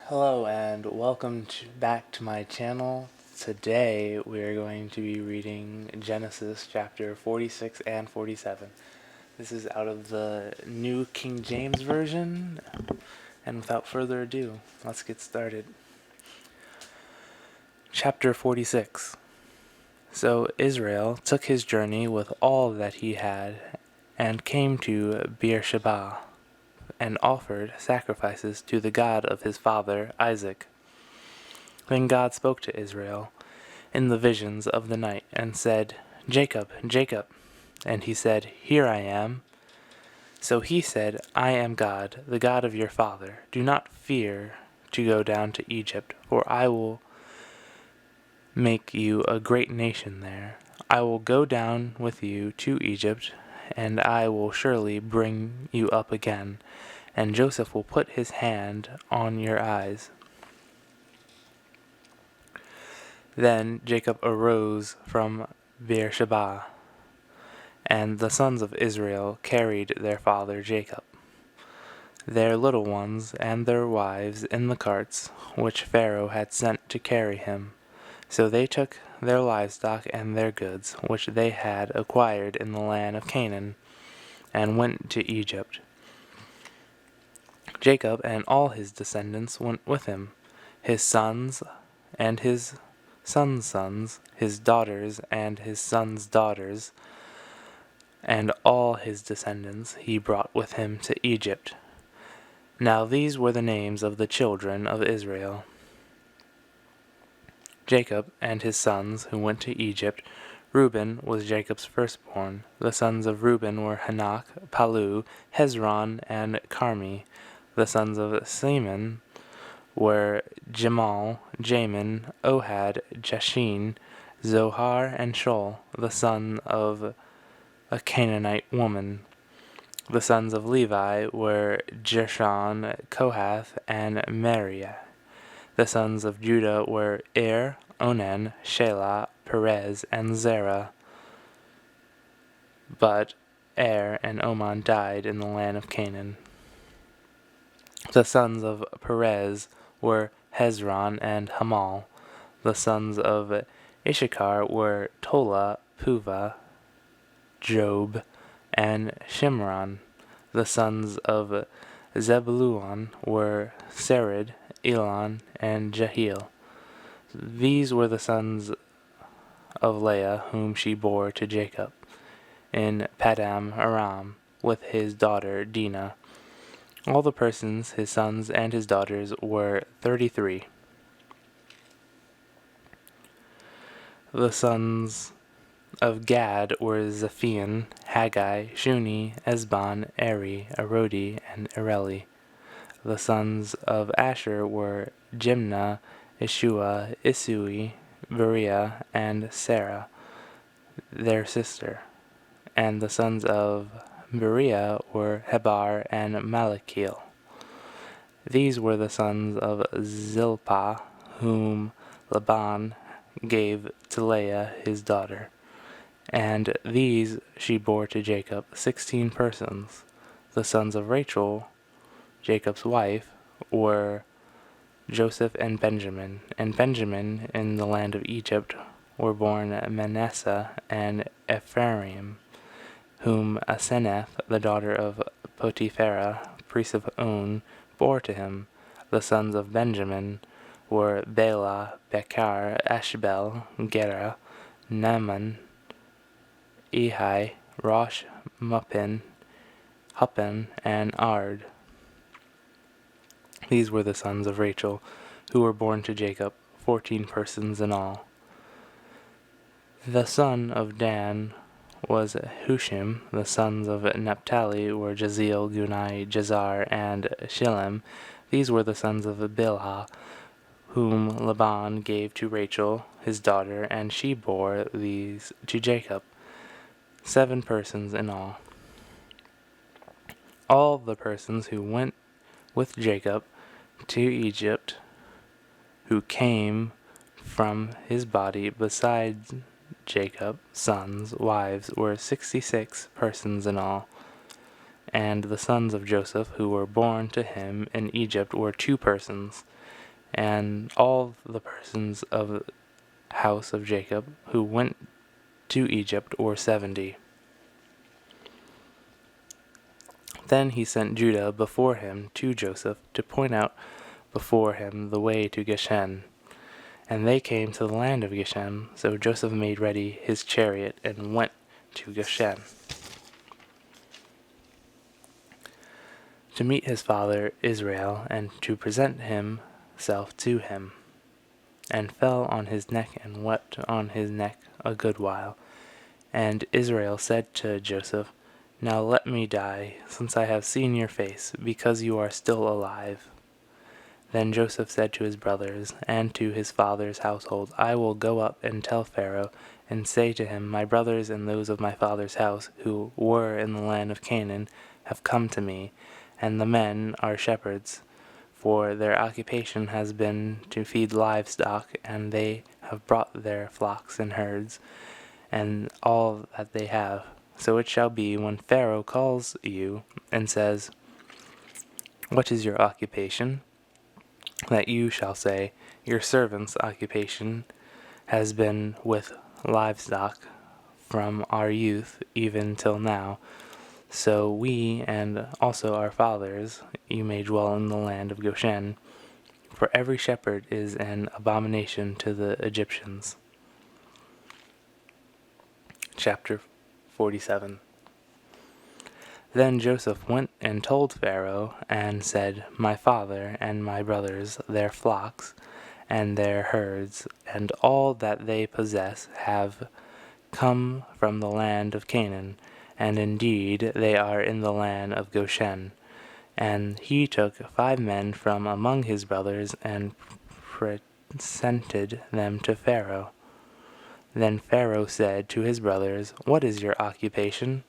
Hello and welcome back to my channel. Today we are going to be reading Genesis chapter 46 and 47. This is out of the New King James Version, and without further ado, let's get started. Chapter 46. So Israel took his journey with all that he had, and came to Beersheba, and offered sacrifices to the God of his father Isaac. Then God spoke to Israel in the visions of the night, and said, Jacob, Jacob. And he said, Here I am. So he said, I am God, the God of your father. Do not fear to go down to Egypt, for I will make you a great nation there. I will go down with you to Egypt, and I will surely bring you up again, and Joseph will put his hand on your eyes. Then Jacob arose from Beersheba, and the sons of Israel carried their father Jacob, their little ones and their wives in the carts which Pharaoh had sent to carry him. So they took their livestock and their goods, which they had acquired in the land of Canaan, and went to Egypt. Jacob and all his descendants went with him, his sons and his sons' sons, his daughters and his sons' daughters, and all his descendants he brought with him to Egypt. Now these were the names of the children of Israel: Jacob and his sons who went to Egypt. Reuben was Jacob's firstborn. The sons of Reuben were Hanok, Palu, Hezron, and Carmi. The sons of Simeon were Jemal, Jamin, Ohad, Jashin, Zohar, and Shol, the son of a Canaanite woman. The sons of Levi were Gershon, Kohath, and Merari. The sons of Judah were Onan, Shelah, Perez, and Zerah. But and Oman died in the land of Canaan. The sons of Perez were Hezron and Hamal. The sons of Issachar were Tola, Puvah, Job, and Shimron. The sons of Zebulun were Sered, Elon, and Jehiel. These were the sons of Leah whom she bore to Jacob in Padam Aram with his daughter Dinah. All the persons, his sons and his daughters, were 33. The sons of Gad were Zephion, Haggai, Shuni, Esbon, Eri, Arodi, and Ereli. The sons of Asher were Jimnah, Ishua, Isui, Beriah, and Sarah, their sister. And the sons of Beriah were Hebar and Malachiel. These were the sons of Zilpah, whom Laban gave to Leah his daughter. And these she bore to Jacob, 16 persons. The sons of Rachel, Jacob's wife, were Joseph and Benjamin. And Benjamin in the land of Egypt were born Manasseh and Ephraim, whom Asenath, the daughter of Potipharah, priest of On, bore to him. The sons of Benjamin were Bela, Bechar, Ashbel, Gera, Naaman, Ehi, Rosh, Muppin, Huppin, and Ard. These were the sons of Rachel, who were born to Jacob, 14 persons in all. The son of Dan was Hushim. The sons of Naphtali were Jaziel, Gunai, Jazar, and Shillem. These were the sons of Bilhah, whom Laban gave to Rachel, his daughter, and she bore these to Jacob, 7 persons in all. All the persons who went with Jacob to Egypt, who came from his body besides Jacob's sons' wives, were 66 persons in all. And the sons of Joseph who were born to him in Egypt were 2 persons. and all the persons of the house of Jacob who went to Egypt were 70. Then he sent Judah before him to Joseph to point out before him the way to Goshen. And they came to the land of Goshen, so Joseph made ready his chariot and went to Goshen to meet his father Israel and to present himself to him, and fell on his neck and wept on his neck a good while. And Israel said to Joseph, Now let me die, since I have seen your face, because you are still alive. Then Joseph said to his brothers and to his father's household, I will go up and tell Pharaoh, and say to him, My brothers and those of my father's house, who were in the land of Canaan, have come to me, and the men are shepherds, for their occupation has been to feed livestock, and they have brought their flocks and herds, and all that they have. So it shall be, when Pharaoh calls you and says, What is your occupation? That you shall say, Your servant's occupation has been with livestock from our youth even till now. So we and also our fathers, you may dwell in the land of Goshen, for every shepherd is an abomination to the Egyptians. Chapter 47. Then Joseph went and told Pharaoh, and said, My father and my brothers, their flocks, and their herds, and all that they possess, have come from the land of Canaan, and indeed they are in the land of Goshen. And he took 5 men from among his brothers, and presented them to Pharaoh. Then Pharaoh said to his brothers, What is your occupation?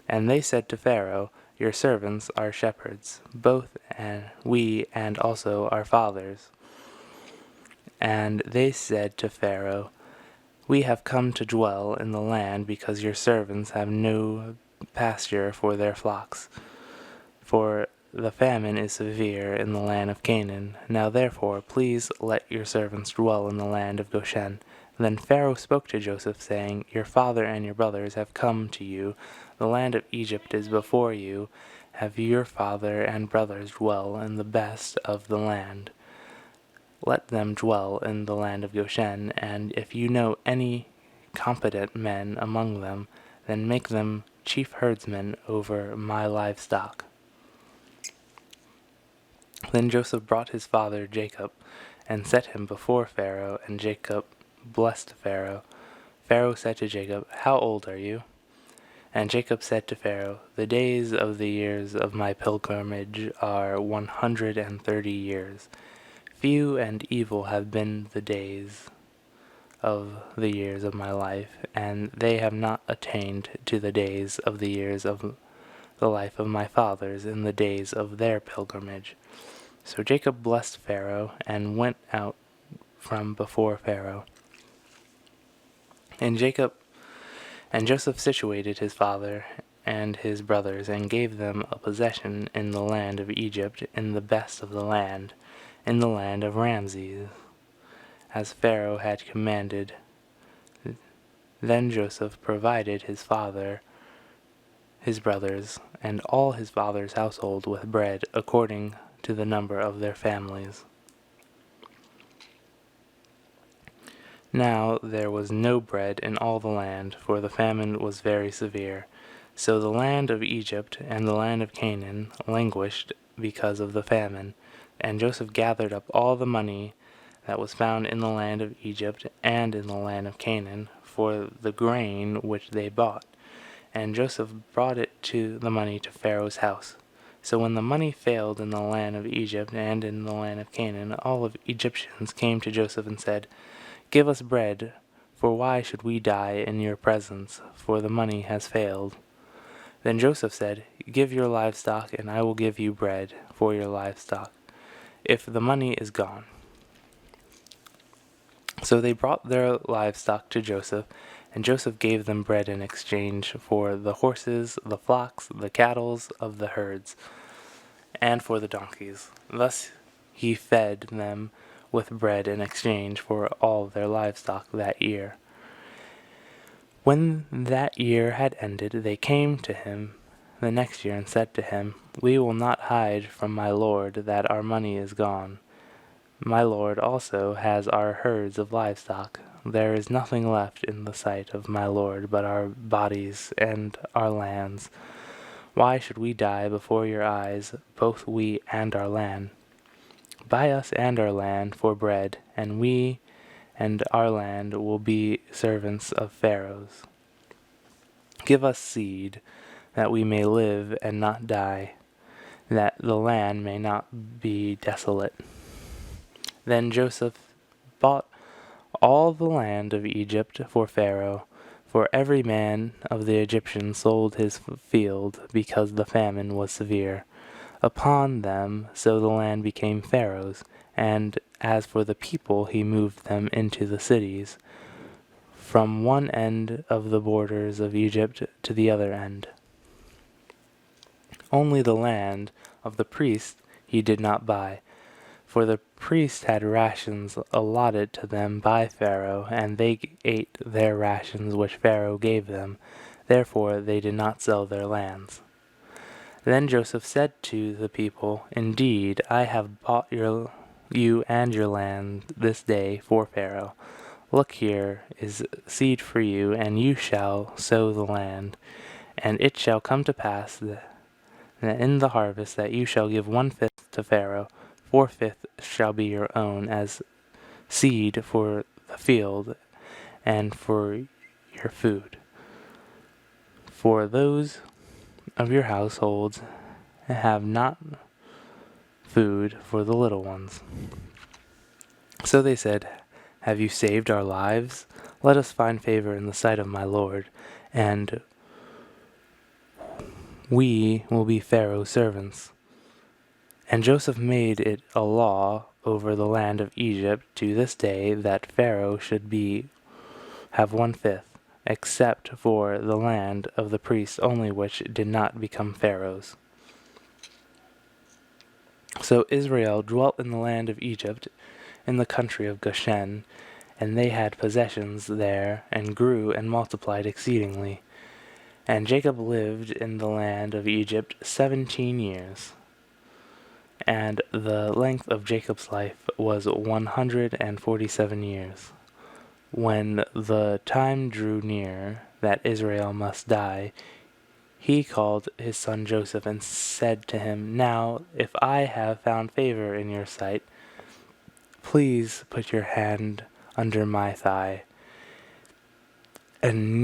And they said to Pharaoh, Your servants are shepherds, both and we and also our fathers. And they said to Pharaoh, We have come to dwell in the land because your servants have no pasture for their flocks. For the famine is severe in the land of Canaan. Now therefore, please let your servants dwell in the land of Goshen. Then Pharaoh spoke to Joseph, saying, Your father and your brothers have come to you. The land of Egypt is before you. Have your father and brothers dwell in the best of the land. Let them dwell in the land of Goshen, and if you know any competent men among them, then make them chief herdsmen over my livestock. Then Joseph brought his father Jacob, and set him before Pharaoh, and Jacob blessed Pharaoh. Pharaoh said to Jacob, How old are you? And Jacob said to Pharaoh, The days of the years of my pilgrimage are 130 years. Few and evil have been the days of the years of my life, and they have not attained to the days of the years of the life of my fathers in the days of their pilgrimage. So Jacob blessed Pharaoh, and went out from before Pharaoh. And Joseph situated his father and his brothers, and gave them a possession in the land of Egypt, in the best of the land, in the land of Ramses, as Pharaoh had commanded. Then Joseph provided his father, his brothers, and all his father's household with bread according to the number of their families. Now there was no bread in all the land, for the famine was very severe. So the land of Egypt and the land of Canaan languished because of the famine. And Joseph gathered up all the money that was found in the land of Egypt and in the land of Canaan for the grain which they bought. And Joseph brought the money to Pharaoh's house. So when the money failed in the land of Egypt and in the land of Canaan, all of Egyptians came to Joseph and said, Give us bread, for why should we die in your presence? For the money has failed. Then Joseph said, Give your livestock, and I will give you bread for your livestock, if the money is gone. So they brought their livestock to Joseph, and Joseph gave them bread in exchange for the horses, the flocks, the cattle of the herds, and for the donkeys. Thus he fed them with bread in exchange for all their livestock that year. When that year had ended, they came to him the next year and said to him, "We will not hide from my lord that our money is gone. My lord also has our herds of livestock. There is nothing left in the sight of my lord but our bodies and our lands. Why should we die before your eyes, both we and our land? Buy us and our land for bread, and we and our land will be servants of Pharaoh's. Give us seed, that we may live and not die, that the land may not be desolate." Then Joseph bought all the land of Egypt for Pharaoh, for every man of the Egyptians sold his field, because the famine was severe upon them, so the land became Pharaoh's. And as for the people, he moved them into the cities, from one end of the borders of Egypt to the other end. Only the land of the priests he did not buy, for the priests had rations allotted to them by Pharaoh, and they ate their rations which Pharaoh gave them. Therefore they did not sell their lands. Then Joseph said to the people, "Indeed, I have bought you and your land this day for Pharaoh. Look, here is seed for you, and you shall sow the land. And it shall come to pass that in the harvest that you shall give 1/5 to Pharaoh, 4/5 shall be your own as seed for the field and for your food. For those of your households have not food for the little ones." So they said, "Have you saved our lives? Let us find favor in the sight of my lord, and we will be Pharaoh's servants." And Joseph made it a law over the land of Egypt to this day that Pharaoh should have 1/5, except for the land of the priests only, which did not become Pharaoh's. So Israel dwelt in the land of Egypt, in the country of Goshen, and they had possessions there, and grew and multiplied exceedingly. And Jacob lived in the land of Egypt 17 years. And the length of Jacob's life was 147 years. When the time drew near that Israel must die, he called his son Joseph and said to him, "Now, if I have found favor in your sight, please put your hand under my thigh, and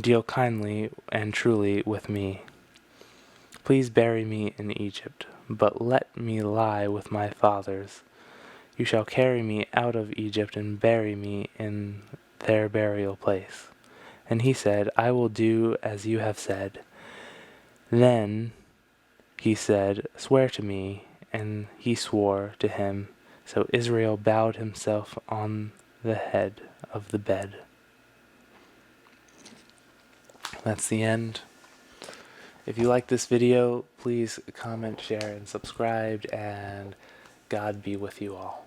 deal kindly and truly with me. Please bury me in Egypt, but let me lie with my fathers. You shall carry me out of Egypt and bury me in their burial place." And he said, "I will do as you have said." Then he said, "Swear to me." And he swore to him. So Israel bowed himself on the head of the bed. That's the end. If you like this video, please comment, share, and subscribe, and God be with you all.